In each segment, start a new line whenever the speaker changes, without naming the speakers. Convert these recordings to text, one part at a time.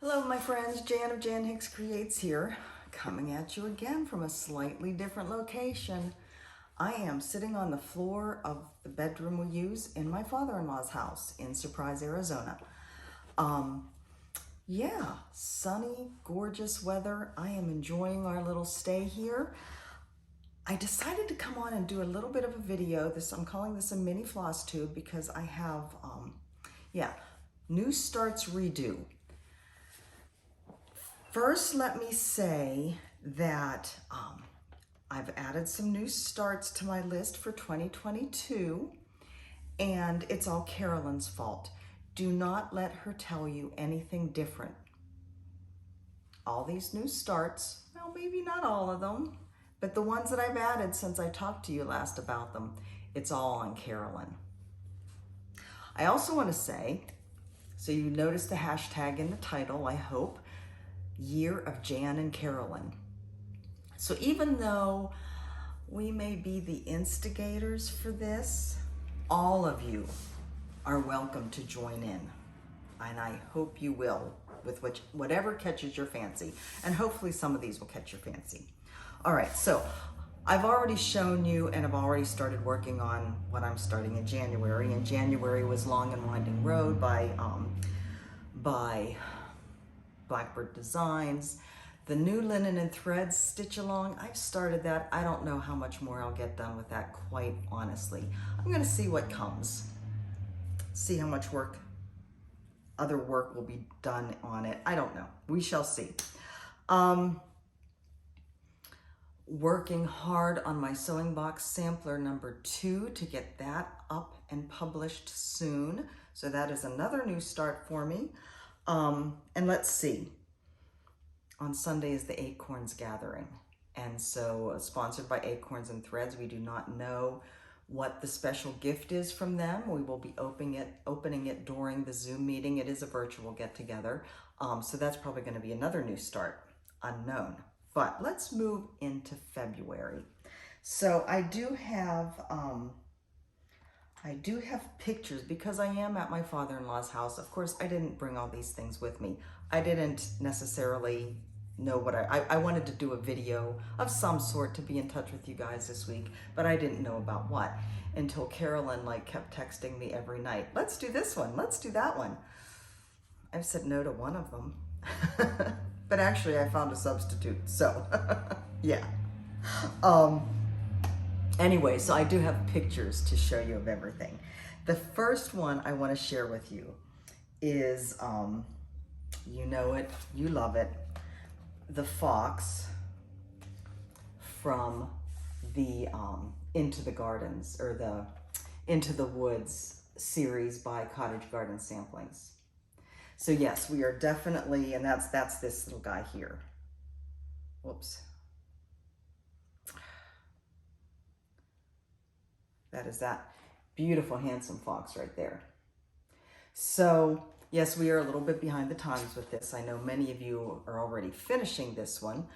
Hello my friends, Jan of Jan Hicks Creates here, coming at you again from a slightly different location. I am sitting on the floor of the bedroom we use in my father-in-law's house in Surprise, Arizona. Yeah, sunny, gorgeous weather. I am enjoying our little stay here. I decided to come on and do a little bit of a video. I'm calling this a mini floss tube because I have, new starts redo. First, let me say that I've added some new starts to my list for 2022, and it's all Carolyn's fault. Do not let her tell you anything different. All these new starts, well, maybe not all of them, but the ones that I've added since I talked to you last about them, it's all on Carolyn. I also want to say, so you noticed the hashtag in the title, I hope, Year of Jan and Carolyn. So even though we may be the instigators for this, all of you are welcome to join in. And I hope you will with whatever catches your fancy. And hopefully some of these will catch your fancy. All right, so I've already shown you and I've already started working on what I'm starting in January. And January was Long and Winding Road by Blackbird Designs. The new linen and threads stitch along, I've started that. I don't know how much more I'll get done with that, quite honestly. I'm gonna see what comes. See how much other work will be done on it. I don't know, we shall see. Working hard on my sewing box sampler number 2 to get that up and published soon. So that is another new start for me. And let's see, on Sunday is the Acorns Gathering. And so sponsored by Acorns and Threads, we do not know what the special gift is from them. We will be opening it during the Zoom meeting. It is a virtual get together. So that's probably gonna be another new start, unknown. But let's move into February. So I do have pictures because I am at my father-in-law's house. Of course, I didn't bring all these things with me. I didn't necessarily know what I wanted to do a video of some sort to be in touch with you guys this week, but I didn't know about what until Carolyn kept texting me every night. Let's do this one, let's do that one. I've said no to one of them, but actually I found a substitute, so yeah. Anyway, so I do have pictures to show you of everything. The first one I want to share with you is, you know it, you love it, the fox from the Into the Gardens, or the Into the Woods series by Cottage Garden Samplings. So yes, we are definitely, and that's this little guy here. Whoops. That is that beautiful, handsome fox right there. So yes, we are a little bit behind the times with this. I know many of you are already finishing this one.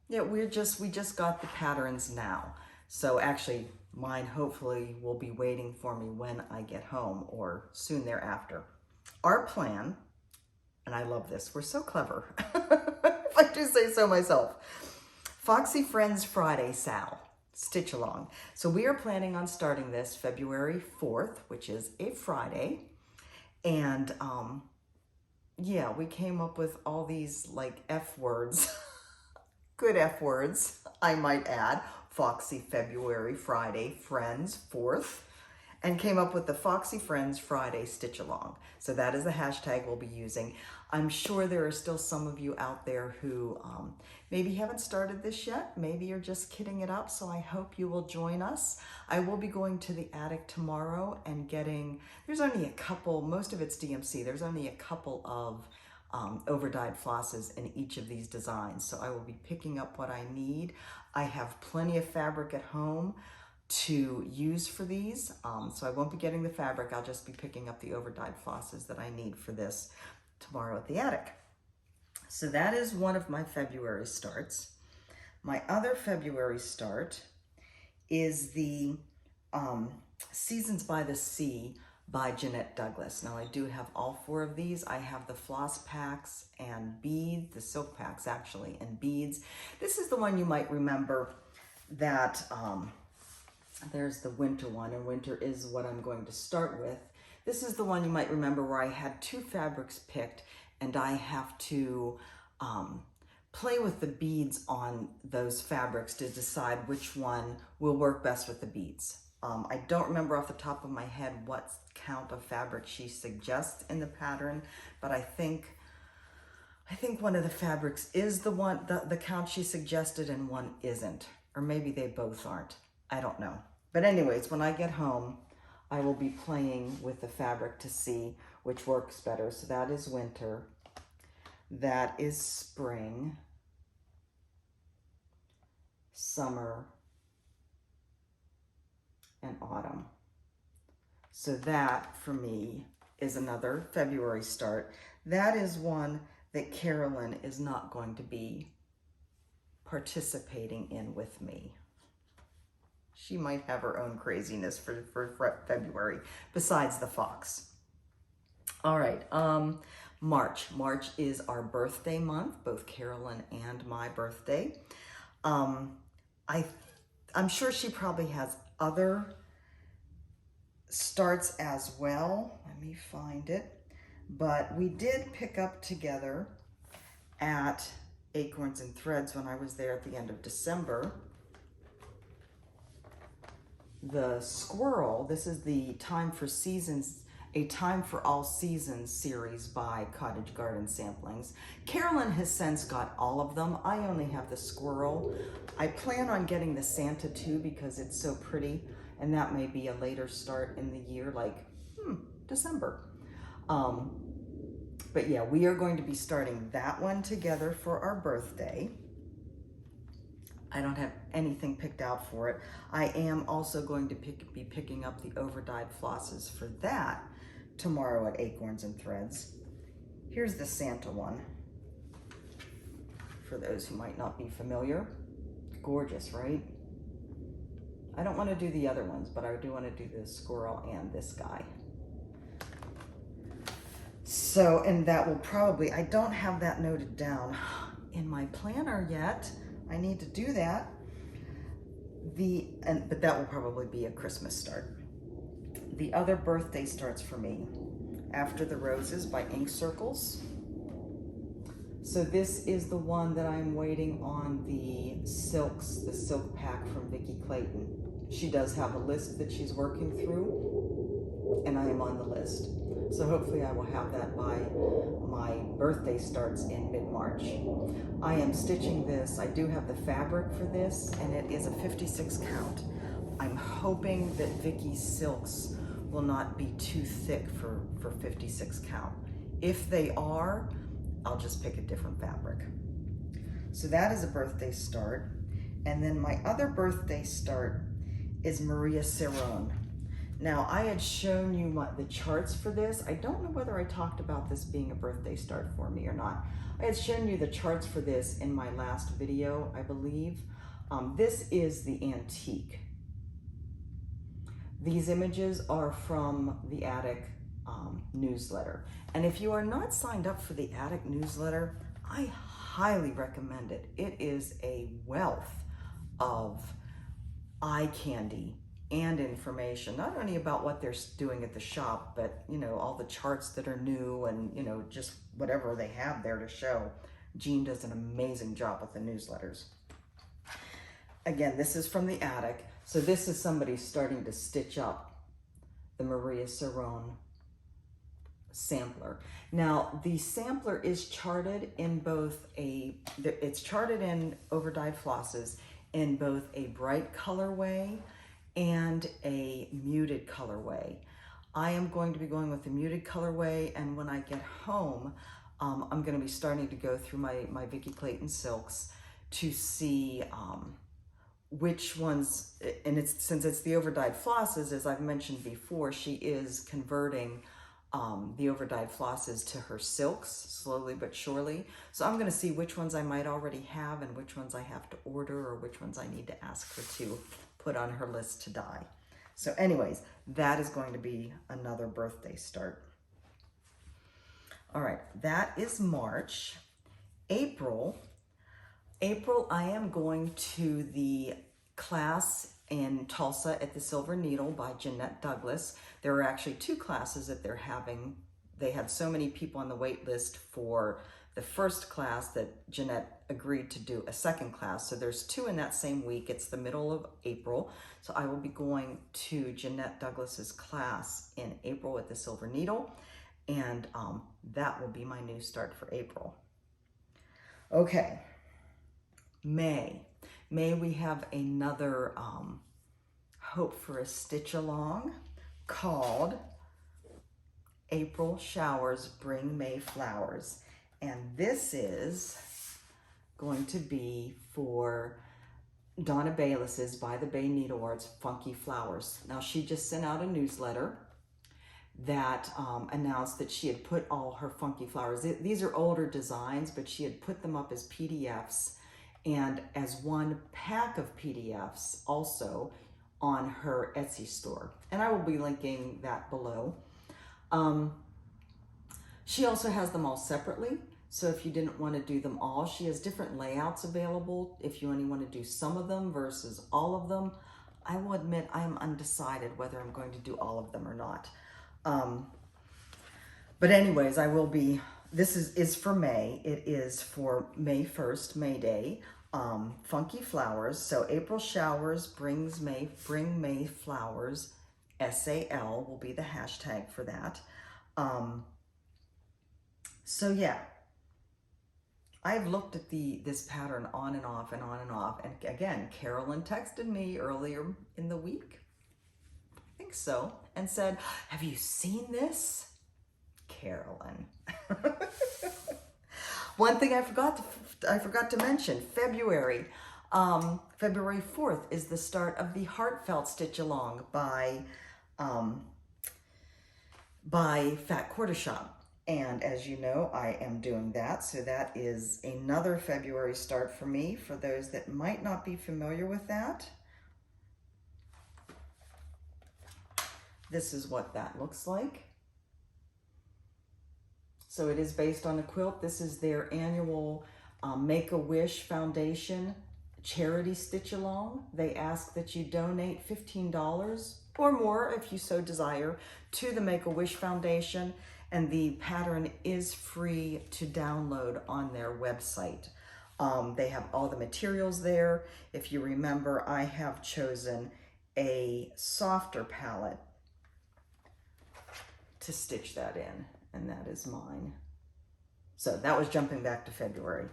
Yeah, we just got the patterns now. So actually mine hopefully will be waiting for me when I get home or soon thereafter. Our plan, and I love this, we're so clever, if I do say so myself, Foxy Friends Friday SAL. Stitch along. So we are planning on starting this February 4th, which is a Friday. And yeah, we came up with all these F words, good F words, I might add. Foxy February Friday Friends 4th, and came up with the Foxy Friends Friday Stitch Along. So that is the hashtag we'll be using. I'm sure there are still some of you out there who maybe haven't started this yet. Maybe you're just kidding it up, so I hope you will join us. I will be going to the attic tomorrow and there's only a couple, most of it's DMC, there's only a couple of over-dyed flosses in each of these designs. So I will be picking up what I need. I have plenty of fabric at home to use for these, so I won't be getting the fabric. I'll just be picking up the over-dyed flosses that I need for this tomorrow at the attic. So that is one of my February starts. My other February start is the Seasons by the Sea by Jeannette Douglas. Now I do have all 4 of these. I have the floss packs and beads, the silk packs actually, and beads. This is the one you might remember that, there's the winter one, and winter is what I'm going to start with. This is the one you might remember where I had 2 fabrics picked, and I have to play with the beads on those fabrics to decide which one will work best with the beads. I don't remember off the top of my head what count of fabric she suggests in the pattern, but I think one of the fabrics is the count she suggested and one isn't, or maybe they both aren't. I don't know. But anyways, when I get home, I will be playing with the fabric to see which works better. So that is winter, that is spring, summer, and autumn. So that, for me, is another February start. That is one that Carolyn is not going to be participating in with me. She might have her own craziness for February, besides the fox. All right, March. March is our birthday month, both Carolyn and my birthday. I'm sure she probably has other starts as well. Let me find it. But we did pick up together at Acorns and Threads when I was there at the end of December. The Squirrel, this is the Time for Seasons, a Time for All Seasons series by Cottage Garden Samplings. Carolyn has since got all of them. I only have the Squirrel. I plan on getting the Santa too because it's so pretty, and that may be a later start in the year, like December. But yeah, we are going to be starting that one together for our birthday. I don't have anything picked out for it. I am also going to be picking up the overdyed flosses for that tomorrow at Acorns and Threads. Here's the Santa one, for those who might not be familiar. Gorgeous, right? I don't want to do the other ones, but I do want to do the Squirrel and this guy. So, and that will probably, I don't have that noted down in my planner yet. I need to do that. But that will probably be a Christmas start. The other birthday starts for me, After the Roses by Ink Circles. So this is the one that I'm waiting on the silks, the silk pack from Vicki Clayton. She does have a list that she's working through, and I am on the list. So hopefully I will have that by my birthday starts in mid-March. I am stitching this. I do have the fabric for this, and it is a 56 count. I'm hoping that Vicki's silks will not be too thick for 56 count. If they are, I'll just pick a different fabric. So that is a birthday start. And then my other birthday start is Maria Cerrone. Now, I had shown you the charts for this. I don't know whether I talked about this being a birthday start for me or not. I had shown you the charts for this in my last video, I believe. This is the antique. These images are from the Attic newsletter. And if you are not signed up for the Attic newsletter, I highly recommend it. It is a wealth of eye candy and information, not only about what they're doing at the shop, but all the charts that are new and just whatever they have there to show. Jean does an amazing job with the newsletters. Again, this is from the Attic. So this is somebody starting to stitch up the Maria Cerrone sampler. Now, the sampler is charted in both it's charted in overdyed flosses in both a bright colorway and a muted colorway. I am going to be going with the muted colorway, and when I get home, I'm going to be starting to go through my Vicki Clayton silks to see which ones, and since it's the overdyed flosses, as I've mentioned before, she is converting the overdyed flosses to her silks slowly but surely. So I'm going to see which ones I might already have and which ones I have to order, or which ones I need to ask her to put on her list to dye. So anyways, that is going to be another birthday start. All right, that is March. April, I am going to the class in Tulsa at the Silver Needle by Jeannette Douglas. There are actually 2 classes that they're having. They had so many people on the wait list for the first class that Jeannette agreed to do a second class. So there's 2 in that same week. It's the middle of April. So I will be going to Jeannette Douglas's class in April at the Silver Needle. And that will be my new start for April. Okay, May. May we have another Hope for a Stitch Along called April Showers Bring May Flowers. And this is going to be for Donna Bayless's By the Bay Needle Arts Funky Flowers. Now she just sent out a newsletter that announced that she had put all her funky flowers. These are older designs, but she had put them up as PDFs and as one pack of PDFs also on her Etsy store. And I will be linking that below. She also has them all separately. So if you didn't want to do them all, she has different layouts available if you only want to do some of them versus all of them. I will admit I am undecided whether I'm going to do all of them or not. But anyways, I will be, this is for May. It is for May 1st, May Day. Funky Flowers. So April Showers bring May Flowers. SAL will be the hashtag for that. So yeah, I've looked at this pattern on and off and on and off. And again, Carolyn texted me earlier in the week, I think so, and said, have you seen this? Carolyn. One thing I forgot to mention, February 4th is the start of the Heartfelt Stitch Along by Fat Quarter Shop. And as you know, I am doing that. So that is another February start for me. For those that might not be familiar with that, this is what that looks like. So it is based on a quilt. This is their annual Make-A-Wish Foundation charity stitch along. They ask that you donate $15 or more if you so desire to the Make-A-Wish Foundation. And the pattern is free to download on their website. They have all the materials there. If you remember, I have chosen a softer palette to stitch that in, and that is mine. So that was jumping back to February.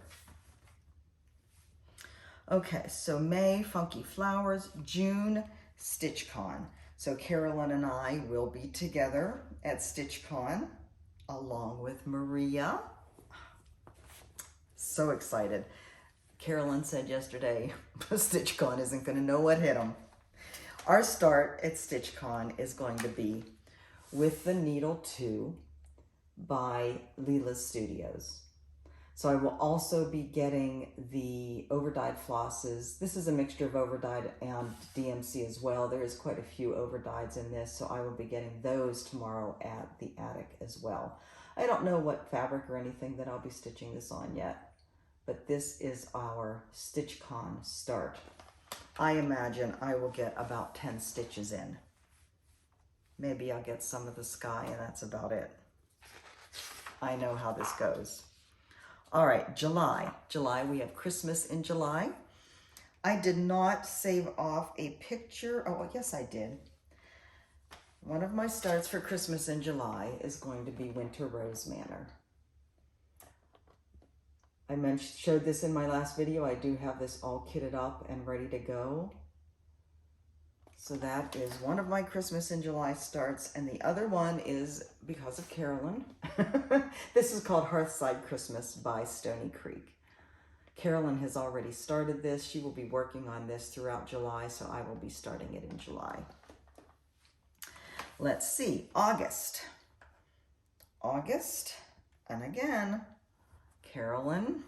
Okay, so May, Funky Flowers, June, StitchCon. So Carolyn and I will be together at StitchCon, along with Maria. So excited. Carolyn said yesterday, StitchCon isn't going to know what hit them. Our start at StitchCon is going to be with the Needle 2 by Lila Studios. So I will also be getting the overdyed flosses. This is a mixture of overdyed and DMC as well. There is quite a few overdyeds in this, so I will be getting those tomorrow at the attic as well. I don't know what fabric or anything that I'll be stitching this on yet, but this is our StitchCon start. I imagine I will get about 10 stitches in. Maybe I'll get some of the sky, and that's about it. I know how this goes. All right, July. July, we have Christmas in July. I did not save off a picture. Oh, yes, I did. One of my starts for Christmas in July is going to be Winter Rose Manor. I showed this in my last video. I do have this all kitted up and ready to go. So that is one of my Christmas in July starts, and the other one is because of Carolyn. This is called Hearthside Christmas by Stony Creek. Carolyn has already started this. She will be working on this throughout July, so I will be starting it in July. Let's see, August. August, and again, Carolyn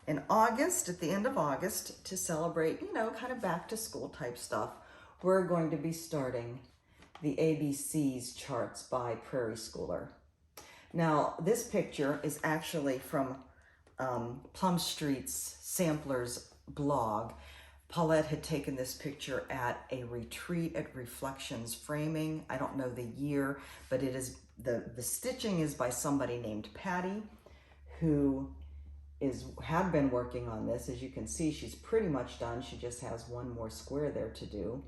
in August, at the end of August, to celebrate, you know, kind of back to school type stuff, we're going to be starting the ABCs charts by Prairie Schooler. Now, this picture is actually from Plum Street's Sampler's blog. Paulette had taken this picture at a retreat at Reflections Framing. I don't know the year, but it is the stitching is by somebody named Patty, who had been working on this. As you can see, she's pretty much done. She just has one more square there to do.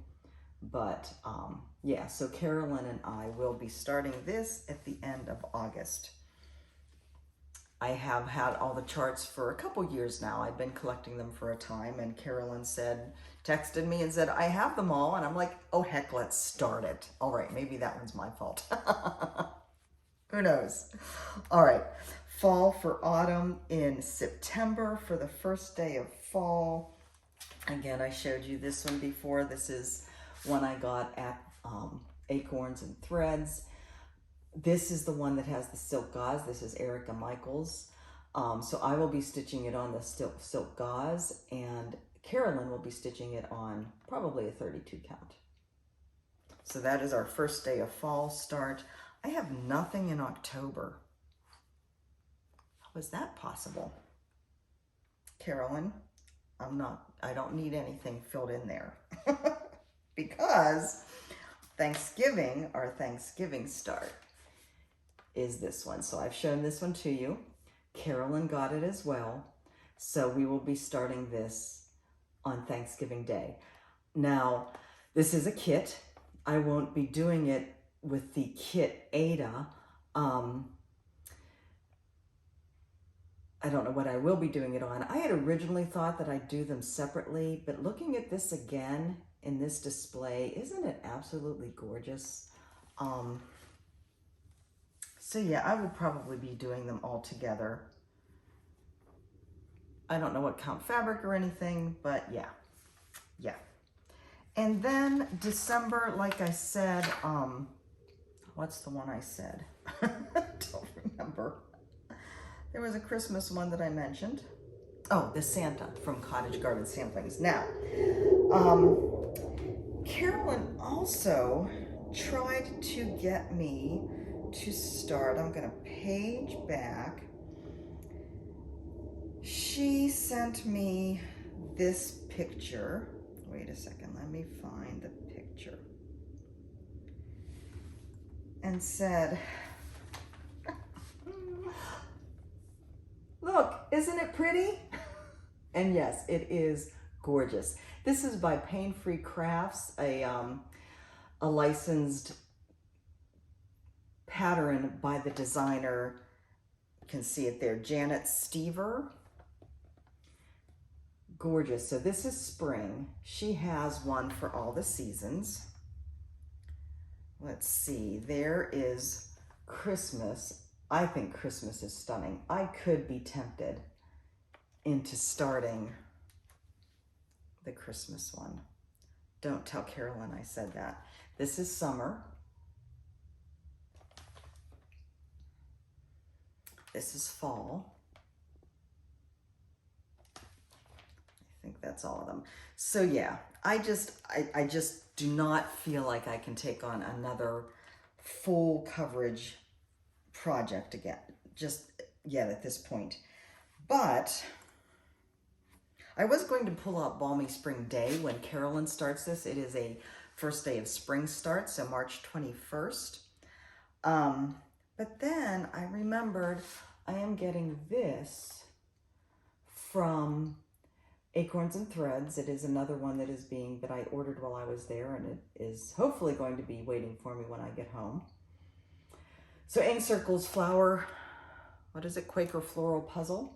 But yeah, so Carolyn and I will be starting this at the end of August. I have had all the charts for a couple years now. I've been collecting them for a time, and Carolyn texted me and said, I have them all. And I'm like, oh heck, let's start it. All right, maybe that one's my fault. Who knows? All right, fall for autumn in September for the first day of fall. Again, I showed you this one before. This is one I got at Acorns and Threads. This is the one that has the silk gauze. This is Erica Michaels. So I will be stitching it on the silk gauze, and Carolyn will be stitching it on probably a 32 count. So that is our first day of fall start. I have nothing in October. How is that possible? Carolyn, I don't need anything filled in there. Because Thanksgiving, our Thanksgiving start, is this one. So I've shown this one to you. Carolyn got it as well. So we will be starting this on Thanksgiving Day. Now, this is a kit. I won't be doing it with the kit Ada. I don't know what I will be doing it on. I had originally thought that I'd do them separately, but looking at this again in this display, isn't it absolutely gorgeous? So yeah, I would probably be doing them all together. I don't know what count fabric or anything, but yeah. And then December, like I said, what's the one I said? Don't remember. There was a Christmas one that I mentioned. Oh, the Santa from Cottage Garden Samplings. Now, Carolyn also tried to get me to start. I'm going to page back. She sent me this picture. Wait a second, let me find the picture. And said, look, isn't it pretty? And yes, it is gorgeous. This is by Pain Free Crafts, a licensed pattern by the designer. You can see it there, Jeannette Stever. Gorgeous. So this is spring. She has one for all the seasons. Let's see, there is Christmas. I think Christmas is stunning. I could be tempted into starting the Christmas one. Don't tell Carolyn I said that. This is summer. This is fall. I think that's all of them. So yeah, I just do not feel like I can take on another full coverage project again, just yet at this point. But I was going to pull out Balmy Spring Day when Carolyn starts this. It is a first day of spring start, so March 21st. But then I remembered I am getting this from Acorns and Threads. It is another one that I ordered while I was there, and it is hopefully going to be waiting for me when I get home. So Ink Circle's flower, what is it, Quaker Floral Puzzle.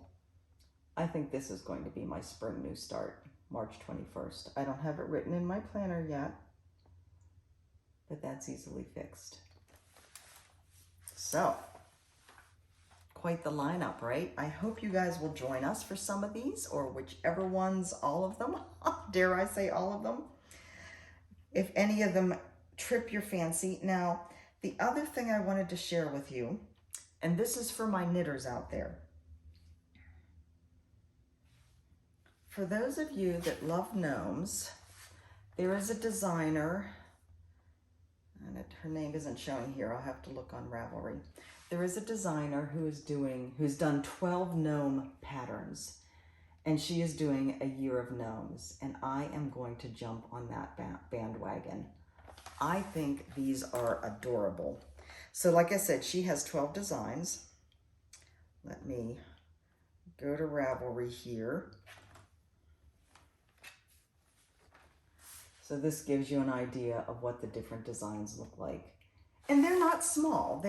I think this is going to be my spring new start, March 21st. I don't have it written in my planner yet, but that's easily fixed. So, quite the lineup, right? I hope you guys will join us for some of these, or whichever ones, all of them. Dare I say all of them? If any of them trip your fancy. Now, the other thing I wanted to share with you, and this is for my knitters out there. for those of you that love gnomes, there is a designer, and her name isn't showing here. I'll have to look on Ravelry. There is a designer who's done 12 gnome patterns, and she is doing a year of gnomes, and I am going to jump on that bandwagon. I think these are adorable. So like I said, she has 12 designs. Let me go to Ravelry here. So this gives you an idea of what the different designs look like. And they're not small.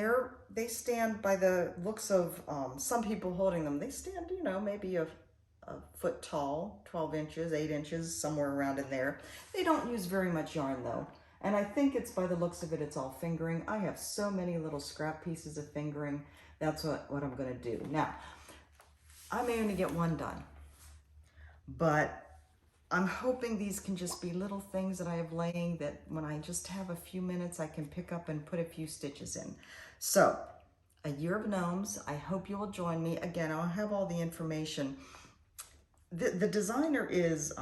They stand, by the looks of some people holding them, they stand, you know, maybe a foot tall, 12 inches, 8 inches, somewhere around in there. They don't use very much yarn though. And I think it's, by the looks of it, it's all fingering. I have so many little scrap pieces of fingering. That's what I'm gonna do. Now, I may only get one done, but I'm hoping these can just be little things that I have laying that when I just have a few minutes, I can pick up and put a few stitches in. So, a year of gnomes. I hope you will join me. Again, I'll have all the information. The designer is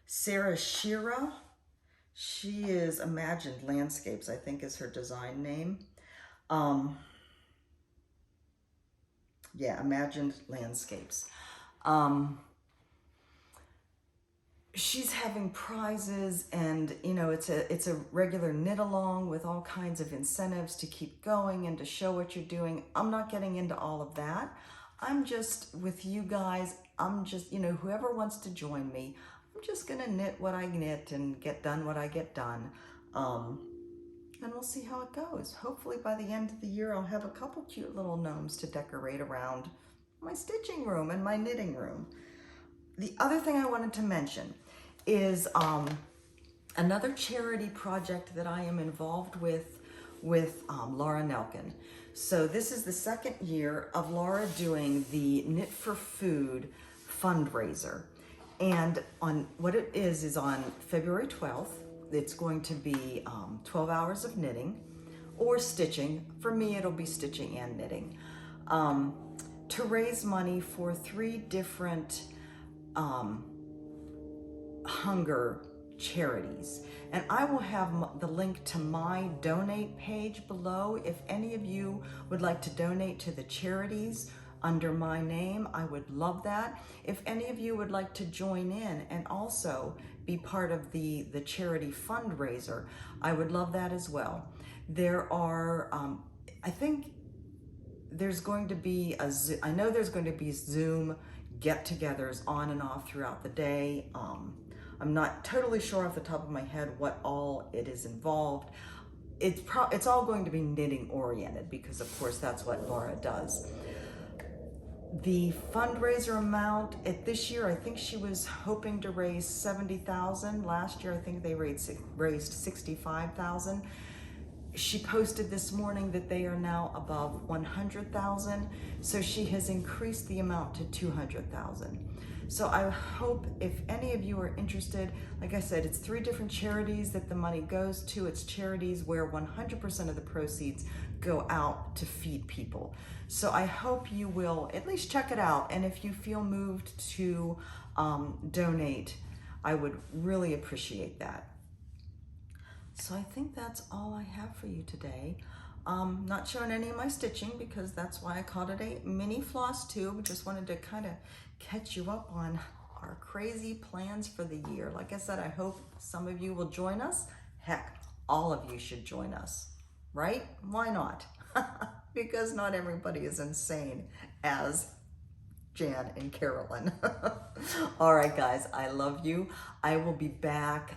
Cerrone. She is Imagined Landscapes, I think is her design name. Yeah, Imagined Landscapes. She's having prizes, and you know, it's a regular knit along with all kinds of incentives to keep going and to show what you're doing. I'm not getting into all of that. I'm just with you guys. I'm just, you know, whoever wants to join me, I'm just gonna knit what I knit and get done what I get done. And we'll see how it goes. Hopefully by the end of the year, I'll have a couple cute little gnomes to decorate around my stitching room and my knitting room. The other thing I wanted to mention is another charity project that I am involved with Laura Nelkin. So this is the second year of Laura doing the Knit for Food fundraiser. And on what it is on February 12th, it's going to be 12 hours of knitting or stitching. For me, it'll be stitching and knitting, to raise money for 3 different hunger charities. And I will have the link to my donate page below. If any of you would like to donate to the charities under my name, I would love that. If any of you would like to join in and also be part of the charity fundraiser, I would love that as well. There are, I think there's going to be I know there's going to be Zoom get-togethers on and off throughout the day. I'm not totally sure off the top of my head what all it is involved. It's all going to be knitting oriented because of course that's what Laura does. The fundraiser amount this year, I think she was hoping to raise $70,000. Last year, I think they raised $65,000. She posted this morning that they are now above 100,000. So she has increased the amount to 200,000. So I hope if any of you are interested, like I said, it's 3 different charities that the money goes to. It's charities where 100% of the proceeds go out to feed people. So I hope you will at least check it out. And if you feel moved to donate, I would really appreciate that. So I think that's all I have for you today. Not showing any of my stitching because that's why I called it a mini floss tube. Just wanted to kind of catch you up on our crazy plans for the year. Like I said, I hope some of you will join us. Heck, all of you should join us, right? Why not? Because not everybody is insane as Jan and Carolyn. All right, guys, I love you. I will be back,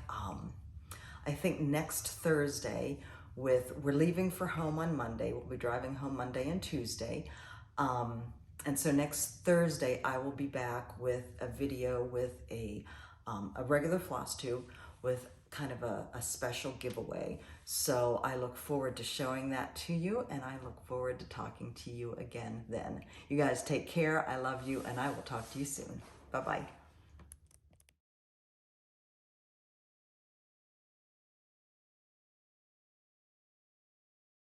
I think next Thursday we're leaving for home on Monday. We'll be driving home Monday and Tuesday. And so next Thursday, I will be back with a video with a regular floss tube with kind of a special giveaway. So I look forward to showing that to you, and I look forward to talking to you again then. You guys take care. I love you, and I will talk to you soon. Bye-bye.